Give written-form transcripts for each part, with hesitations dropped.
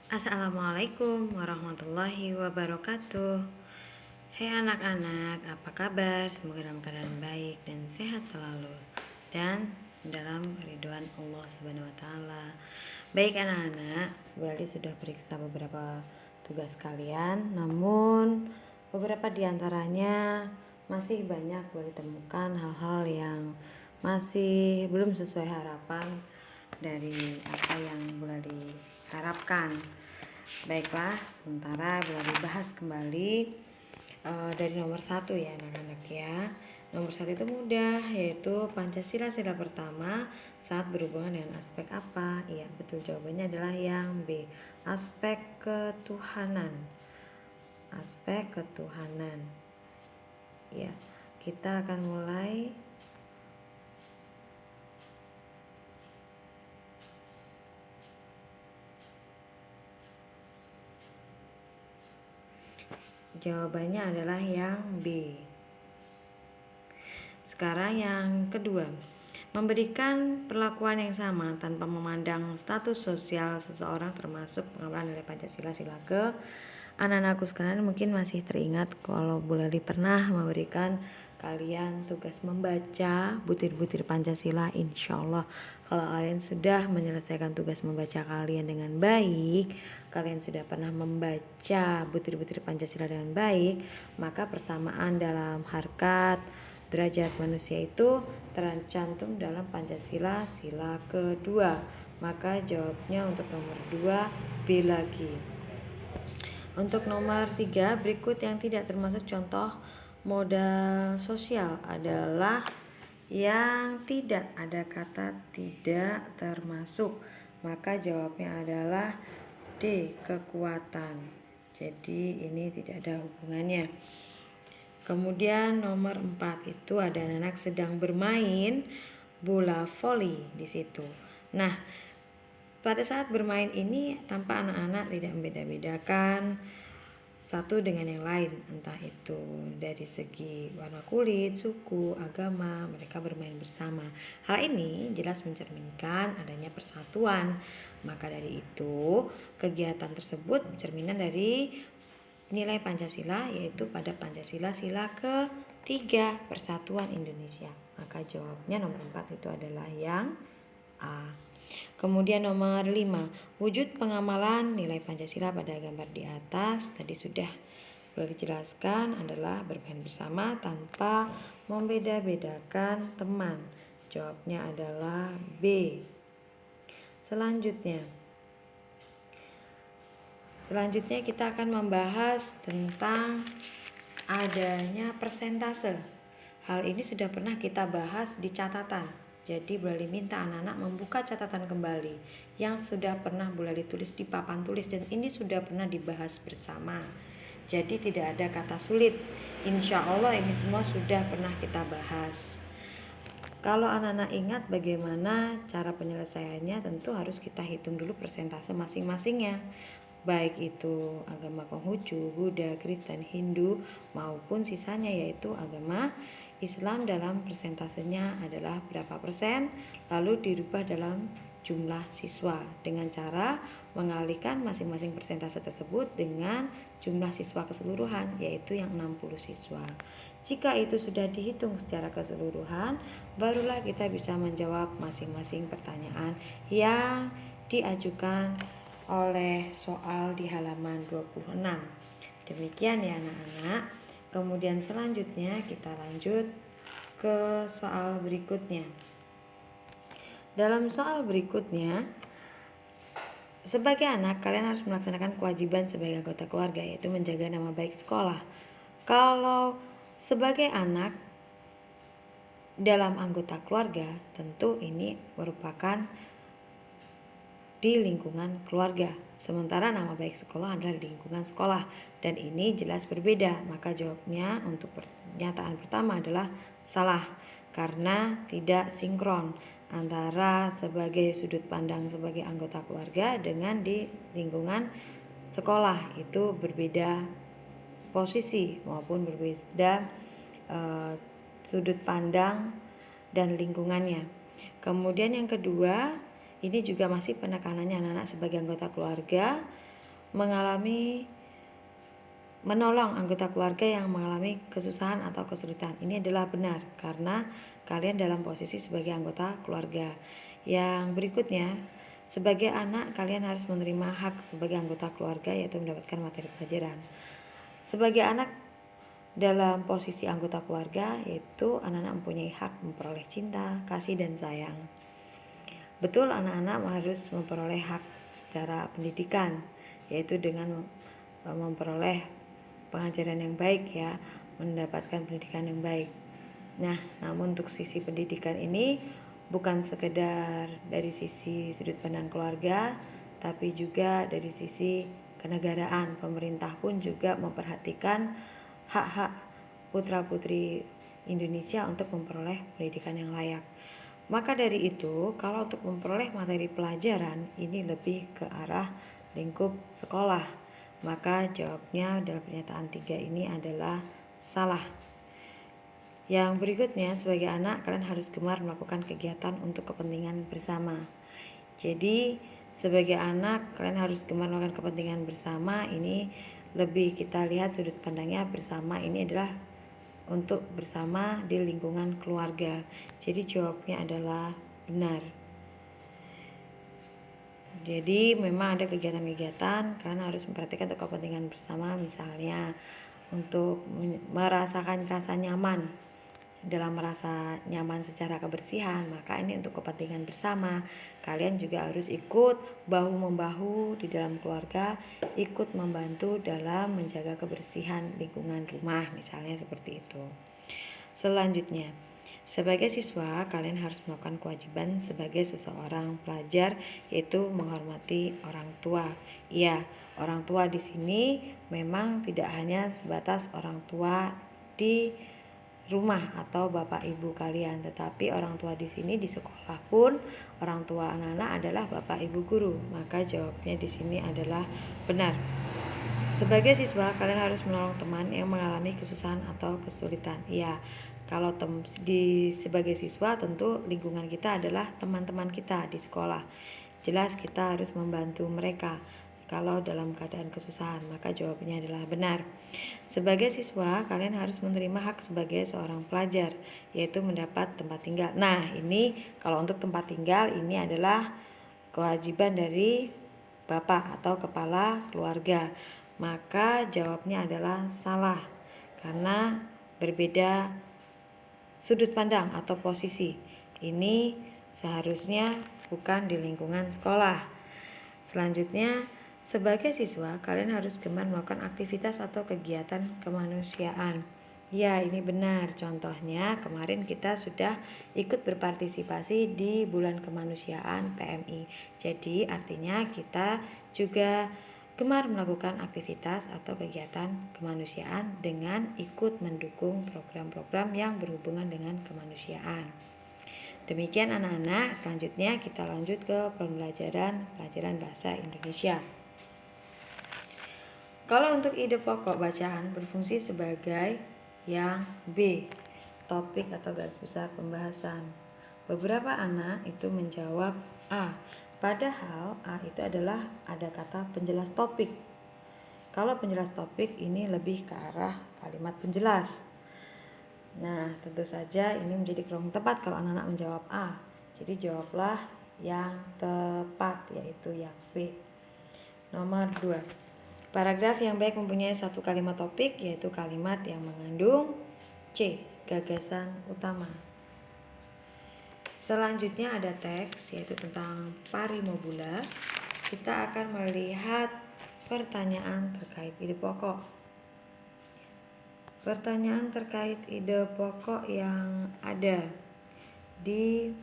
Assalamualaikum warahmatullahi wabarakatuh. Hai anak-anak, apa kabar? Semoga dalam keadaan baik dan sehat selalu dan dalam ridhoan Allah Subhanahu wa taala. Baik anak-anak, berarti sudah periksa beberapa tugas kalian, namun beberapa diantaranya masih banyak boleh ditemukan hal-hal yang masih belum sesuai harapan dari apa yang boleh diharapkan. Baiklah, sementara boleh dibahas kembali dari nomor 1 ya anak-anak ya. Nomor 1 itu mudah, yaitu Pancasila sila pertama saat berhubungan dengan aspek apa? Iya, betul, jawabannya adalah yang B, aspek ketuhanan. Aspek ketuhanan. Ya, kita akan mulai. Jawabannya adalah yang B. Sekarang yang kedua, memberikan perlakuan yang sama tanpa memandang status sosial seseorang termasuk pengamalan nilai Pancasila sila ke. Anak-anakku sekalian mungkin masih teringat kalau Bu Lali pernah memberikan kalian tugas membaca butir-butir Pancasila. Insya Allah kalau kalian sudah menyelesaikan tugas membaca kalian dengan baik, kalian sudah pernah membaca butir-butir Pancasila dengan baik, maka persamaan dalam harkat derajat manusia itu tercantum dalam Pancasila sila kedua. Maka jawabnya untuk nomor 2 B lagi. Untuk nomor 3, berikut yang tidak termasuk contoh modal sosial adalah yang tidak ada kata tidak termasuk. Maka jawabnya adalah D, kekuatan. Jadi ini tidak ada hubungannya. Kemudian nomor 4 itu ada anak sedang bermain bola voli di situ. Nah, pada saat bermain ini tampak anak-anak tidak membeda-bedakan satu dengan yang lain, entah itu dari segi warna kulit, suku, agama, mereka bermain bersama. Hal ini jelas mencerminkan adanya persatuan. Maka dari itu, kegiatan tersebut cerminan dari nilai Pancasila, yaitu pada Pancasila sila ketiga, Persatuan Indonesia. Maka jawabnya nomor 4 itu adalah yang A. Kemudian nomor 5, wujud pengamalan nilai Pancasila pada gambar di atas tadi sudah boleh dijelaskan adalah bermain bersama tanpa membeda-bedakan teman. Jawabnya adalah B. Selanjutnya kita akan membahas tentang adanya persentase. Hal ini sudah pernah kita bahas di catatan. Jadi boleh minta anak-anak membuka catatan kembali yang sudah pernah boleh ditulis di papan tulis, dan ini sudah pernah dibahas bersama. Jadi tidak ada kata sulit. Insya Allah ini semua sudah pernah kita bahas. Kalau anak-anak ingat bagaimana cara penyelesaiannya, tentu harus kita hitung dulu persentase masing-masingnya, baik itu agama Konghucu, Buddha, Kristen, Hindu maupun sisanya yaitu agama Islam. Dalam persentasenya adalah berapa persen, lalu dirubah dalam jumlah siswa dengan cara mengalihkan masing-masing persentase tersebut dengan jumlah siswa keseluruhan, yaitu yang 60 siswa. Jika itu sudah dihitung secara keseluruhan, barulah kita bisa menjawab masing-masing pertanyaan yang diajukan oleh soal di halaman 26. Demikian ya anak-anak. Kemudian selanjutnya kita lanjut ke soal berikutnya. Dalam soal berikutnya, sebagai anak kalian harus melaksanakan kewajiban sebagai anggota keluarga, yaitu menjaga nama baik sekolah. Kalau sebagai anak dalam anggota keluarga, tentu ini merupakan di lingkungan keluarga, sementara nama baik sekolah adalah di lingkungan sekolah, dan ini jelas berbeda. Maka jawabnya untuk pernyataan pertama adalah salah karena tidak sinkron antara sebagai sudut pandang sebagai anggota keluarga dengan di lingkungan sekolah. Itu berbeda posisi maupun berbeda sudut pandang dan lingkungannya. Kemudian yang kedua, ini juga masih penekanannya anak-anak sebagai anggota keluarga. menolong anggota keluarga yang mengalami kesusahan atau kesulitan. Ini adalah benar karena kalian dalam posisi sebagai anggota keluarga. Yang berikutnya, sebagai anak kalian harus menerima hak sebagai anggota keluarga, yaitu mendapatkan materi pelajaran. Sebagai anak dalam posisi anggota keluarga, yaitu anak-anak mempunyai hak memperoleh cinta, kasih, dan sayang. Betul, anak-anak harus memperoleh hak secara pendidikan, yaitu dengan memperoleh pengajaran yang baik ya, mendapatkan pendidikan yang baik. Nah, namun untuk sisi pendidikan ini bukan sekedar dari sisi sudut pandang keluarga, tapi juga dari sisi kenegaraan. Pemerintah pun juga memperhatikan hak-hak putra-putri Indonesia untuk memperoleh pendidikan yang layak. Maka dari itu, kalau untuk memperoleh materi pelajaran ini lebih ke arah lingkup sekolah, maka jawabnya dalam pernyataan 3 ini adalah salah. Yang berikutnya, sebagai anak kalian harus gemar melakukan kegiatan untuk kepentingan bersama. Jadi sebagai anak kalian harus gemar melakukan kepentingan bersama. Ini lebih kita lihat sudut pandangnya, bersama ini adalah untuk bersama di lingkungan keluarga. Jadi jawabnya adalah benar. Jadi memang ada kegiatan-kegiatan kalian harus memperhatikan untuk kepentingan bersama, misalnya untuk merasakan rasa nyaman. Dalam merasa nyaman secara kebersihan, maka ini untuk kepentingan bersama. Kalian juga harus ikut bahu-membahu di dalam keluarga, ikut membantu dalam menjaga kebersihan lingkungan rumah, misalnya seperti itu. Selanjutnya, sebagai siswa kalian harus melakukan kewajiban sebagai seseorang pelajar, yaitu menghormati orang tua. Iya, orang tua di sini memang tidak hanya sebatas orang tua di rumah atau bapak ibu kalian, tetapi orang tua di sini di sekolah pun orang tua anak-anak adalah bapak ibu guru. Maka jawabnya di sini adalah benar. Sebagai siswa kalian harus menolong teman yang mengalami kesusahan atau kesulitan. Iya, kalau sebagai siswa tentu lingkungan kita adalah teman-teman kita di sekolah. Jelas kita harus membantu mereka kalau dalam keadaan kesusahan, maka jawabannya adalah benar. Sebagai siswa, kalian harus menerima hak sebagai seorang pelajar, yaitu mendapat tempat tinggal. Nah, ini kalau untuk tempat tinggal ini adalah kewajiban dari bapak atau kepala keluarga. Maka jawabnya adalah salah, karena berbeda sudut pandang atau posisi. Ini seharusnya bukan di lingkungan sekolah. Selanjutnya, sebagai siswa, kalian harus gemar melakukan aktivitas atau kegiatan kemanusiaan. Ya, ini benar. Contohnya, kemarin kita sudah ikut berpartisipasi di Bulan Kemanusiaan PMI. Jadi, artinya kita juga gemar melakukan aktivitas atau kegiatan kemanusiaan dengan ikut mendukung program-program yang berhubungan dengan kemanusiaan. Demikian anak-anak, selanjutnya kita lanjut ke pelajaran bahasa Indonesia. Kalau untuk ide pokok bacaan berfungsi sebagai yang B, topik atau garis besar pembahasan. Beberapa anak itu menjawab A, padahal A itu adalah ada kata penjelas topik. Kalau penjelas topik ini lebih ke arah kalimat penjelas. Nah, tentu saja ini menjadi kurang tepat kalau anak-anak menjawab A. Jadi jawablah yang tepat, yaitu yang B. Nomor 2. Paragraf yang baik mempunyai satu kalimat topik, yaitu kalimat yang mengandung C, gagasan utama. Selanjutnya ada teks, yaitu tentang parimobula. Kita akan melihat pertanyaan terkait ide pokok. Pertanyaan terkait ide pokok yang ada di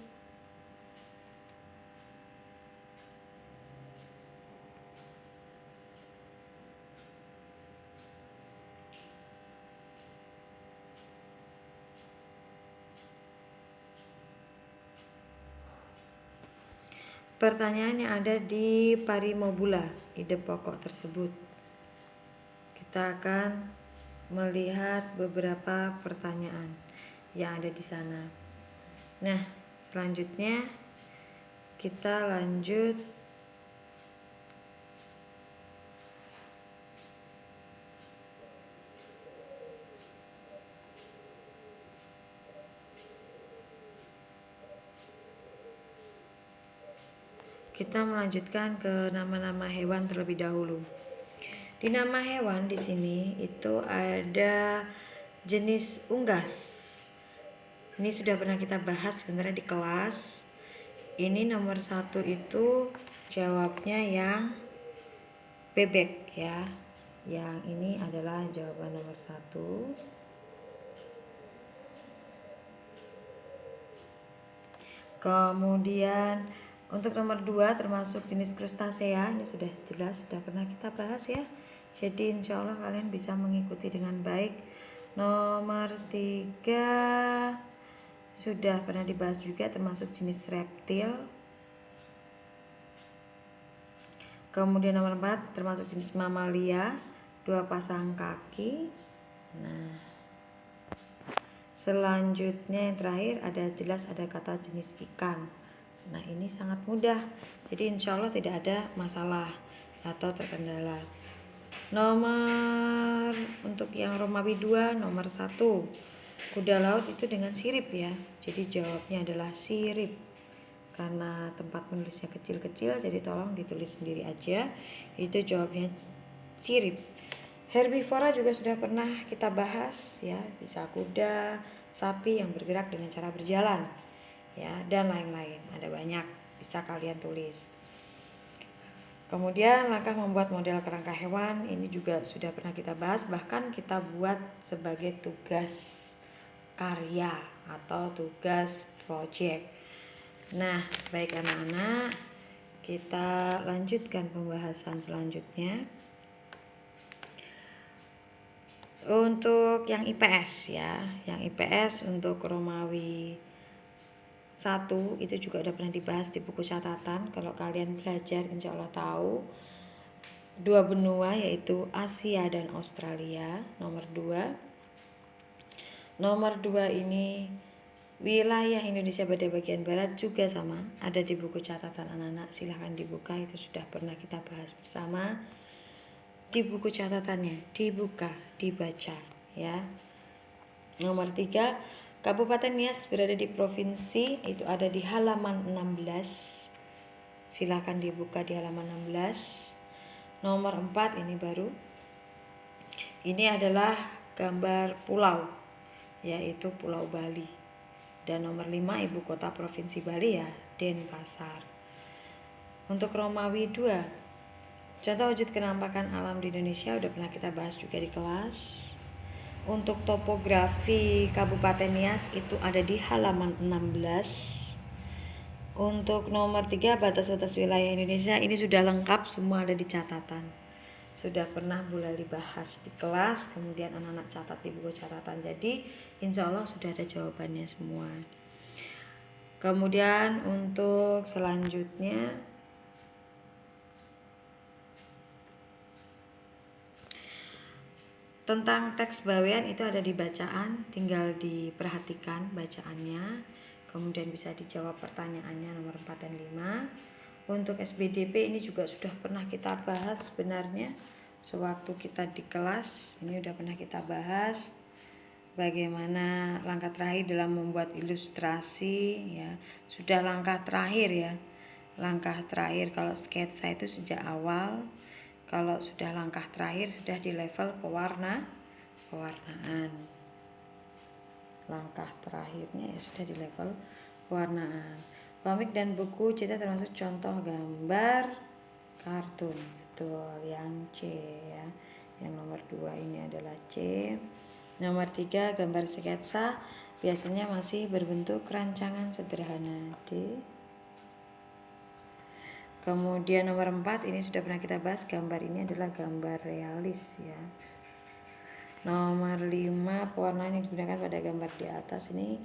pertanyaan yang ada di parimobula, ide pokok tersebut. Kita akan melihat beberapa pertanyaan yang ada di sana. Nah, selanjutnya kita lanjut kita melanjutkan ke nama-nama hewan terlebih dahulu. Di nama hewan di sini itu ada jenis unggas. Ini sudah pernah kita bahas sebenarnya di kelas. Ini nomor 1 itu jawabnya yang bebek ya. Yang ini adalah jawaban nomor 1. Kemudian untuk nomor 2 termasuk jenis krustasea, ini sudah jelas, sudah pernah kita bahas ya. Jadi insya Allah kalian bisa mengikuti dengan baik. Nomor 3 sudah pernah dibahas juga, termasuk jenis reptil. Kemudian nomor 4 termasuk jenis mamalia, 2 pasang kaki. Nah, selanjutnya yang terakhir ada kata jenis ikan. Nah, ini sangat mudah. Jadi insya Allah tidak ada masalah atau terkendala. Nomor untuk yang Romawi 2 nomor 1. Kuda laut itu dengan sirip ya. Jadi jawabnya adalah sirip. Karena tempat menulisnya kecil-kecil, jadi tolong ditulis sendiri aja. Itu jawabnya sirip. Herbivora juga sudah pernah kita bahas ya, bisa kuda, sapi yang bergerak dengan cara berjalan ya, dan lain-lain. Ada banyak, bisa kalian tulis. Kemudian langkah membuat model kerangka hewan ini juga sudah pernah kita bahas, bahkan kita buat sebagai tugas karya atau tugas project. Nah, baik anak-anak, kita lanjutkan pembahasan selanjutnya. Untuk yang IPS ya, yang IPS untuk Romawi 1 itu juga udah pernah dibahas di buku catatan. Kalau kalian belajar insya Allah tahu 2 benua yaitu Asia dan Australia. Nomor 2 ini wilayah Indonesia pada bagian barat juga sama, ada di buku catatan anak-anak, silahkan dibuka, itu sudah pernah kita bahas bersama di buku catatannya, dibuka, dibaca ya. Nomor 3, Kabupaten Nias berada di provinsi, itu ada di halaman 16. Silahkan dibuka di halaman 16. Nomor 4 ini baru. Ini adalah gambar pulau, yaitu Pulau Bali. Dan nomor 5 ibu kota provinsi Bali ya, Denpasar. Untuk Romawi 2, contoh wujud kenampakan alam di Indonesia udah pernah kita bahas juga di kelas. Untuk topografi Kabupaten Nias itu ada di halaman 16. Untuk nomor 3 batas-batas wilayah Indonesia ini sudah lengkap, semua ada di catatan. Sudah pernah Bu Lali bahas di kelas, kemudian anak-anak catat di buku catatan. Jadi insya Allah sudah ada jawabannya semua. Kemudian untuk selanjutnya tentang teks bawean itu ada di bacaan, tinggal diperhatikan bacaannya, kemudian bisa dijawab pertanyaannya nomor 4 dan 5. Untuk SBDP ini juga sudah pernah kita bahas sebenarnya sewaktu kita di kelas, ini udah pernah kita bahas bagaimana langkah terakhir dalam membuat ilustrasi ya. Sudah langkah terakhir ya. Langkah terakhir kalau sketsa itu sejak awal. Kalau sudah langkah terakhir sudah di level pewarnaan. Langkah terakhirnya ya sudah di level pewarnaan. Komik dan buku cerita termasuk contoh gambar kartun. Betul, yang C ya. Yang nomor 2 ini adalah C. Nomor 3 gambar sketsa biasanya masih berbentuk rancangan sederhana, D. Kemudian nomor 4 ini sudah pernah kita bahas, gambar ini adalah gambar realis ya. Nomor 5 pewarna yang digunakan pada gambar di atas ini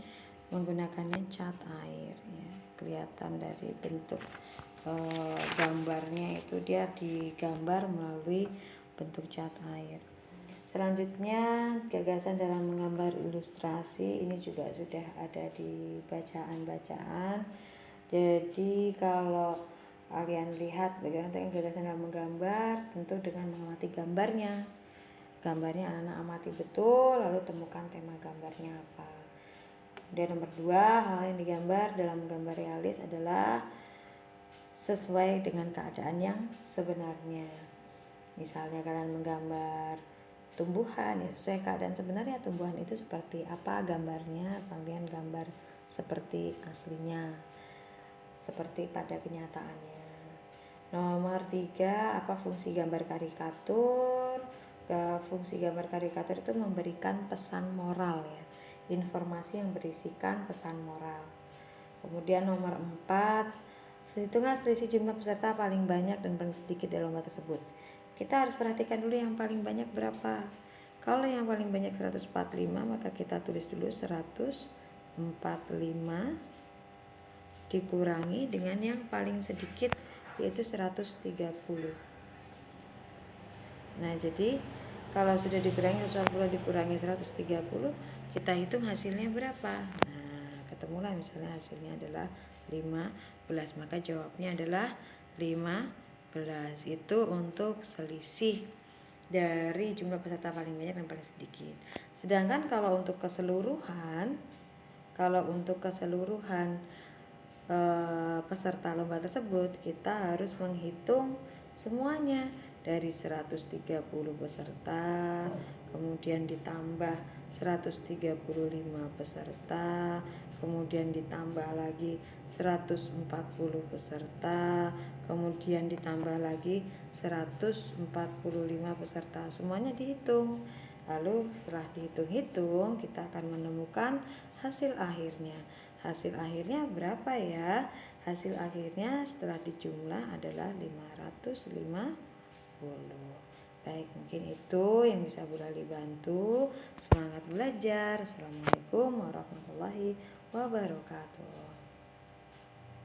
menggunakannya cat air ya. Kelihatan dari bentuk gambarnya itu dia digambar melalui bentuk cat air. Selanjutnya gagasan dalam menggambar ilustrasi ini juga sudah ada di bacaan-bacaan. Jadi kalau kalian lihat bagaimana gagasan dalam menggambar, tentu dengan mengamati gambarnya. Gambarnya anak-anak amati betul, lalu temukan tema gambarnya apa. Dan nomor 2, hal yang digambar dalam gambar realis adalah sesuai dengan keadaan yang sebenarnya. Misalnya kalian menggambar tumbuhan, ya sesuai keadaan sebenarnya tumbuhan itu seperti apa gambarnya, kalian gambar seperti aslinya, seperti pada kenyataannya. Nomor 3, apa fungsi gambar karikatur? Fungsi gambar karikatur itu memberikan pesan moral ya, informasi yang berisikan pesan moral. Kemudian nomor 4, hitunglah selisih jumlah peserta paling banyak dan paling sedikit dalam lomba tersebut. Kita harus perhatikan dulu yang paling banyak berapa. Kalau yang paling banyak 145, maka kita tulis dulu 145 dikurangi dengan yang paling sedikit yaitu 130. Nah, jadi kalau sudah dikurangi 140 dikurangi 130, kita hitung hasilnya berapa. Nah, ketemulah misalnya hasilnya adalah 15, maka jawabnya adalah 15. Itu untuk selisih dari jumlah peserta paling banyak dan paling sedikit. Sedangkan kalau untuk keseluruhan peserta lomba tersebut, kita harus menghitung semuanya dari 130 peserta, kemudian ditambah 135 peserta, kemudian ditambah lagi 140 peserta, kemudian ditambah lagi 145 peserta. Semuanya dihitung. Lalu setelah dihitung-hitung, kita akan menemukan hasil akhirnya. Hasil akhirnya berapa ya? Hasil akhirnya setelah dijumlah adalah 550. Baik, mungkin itu yang bisa Bu Lali bantu. Semangat belajar. Assalamualaikum warahmatullahi wabarakatuh.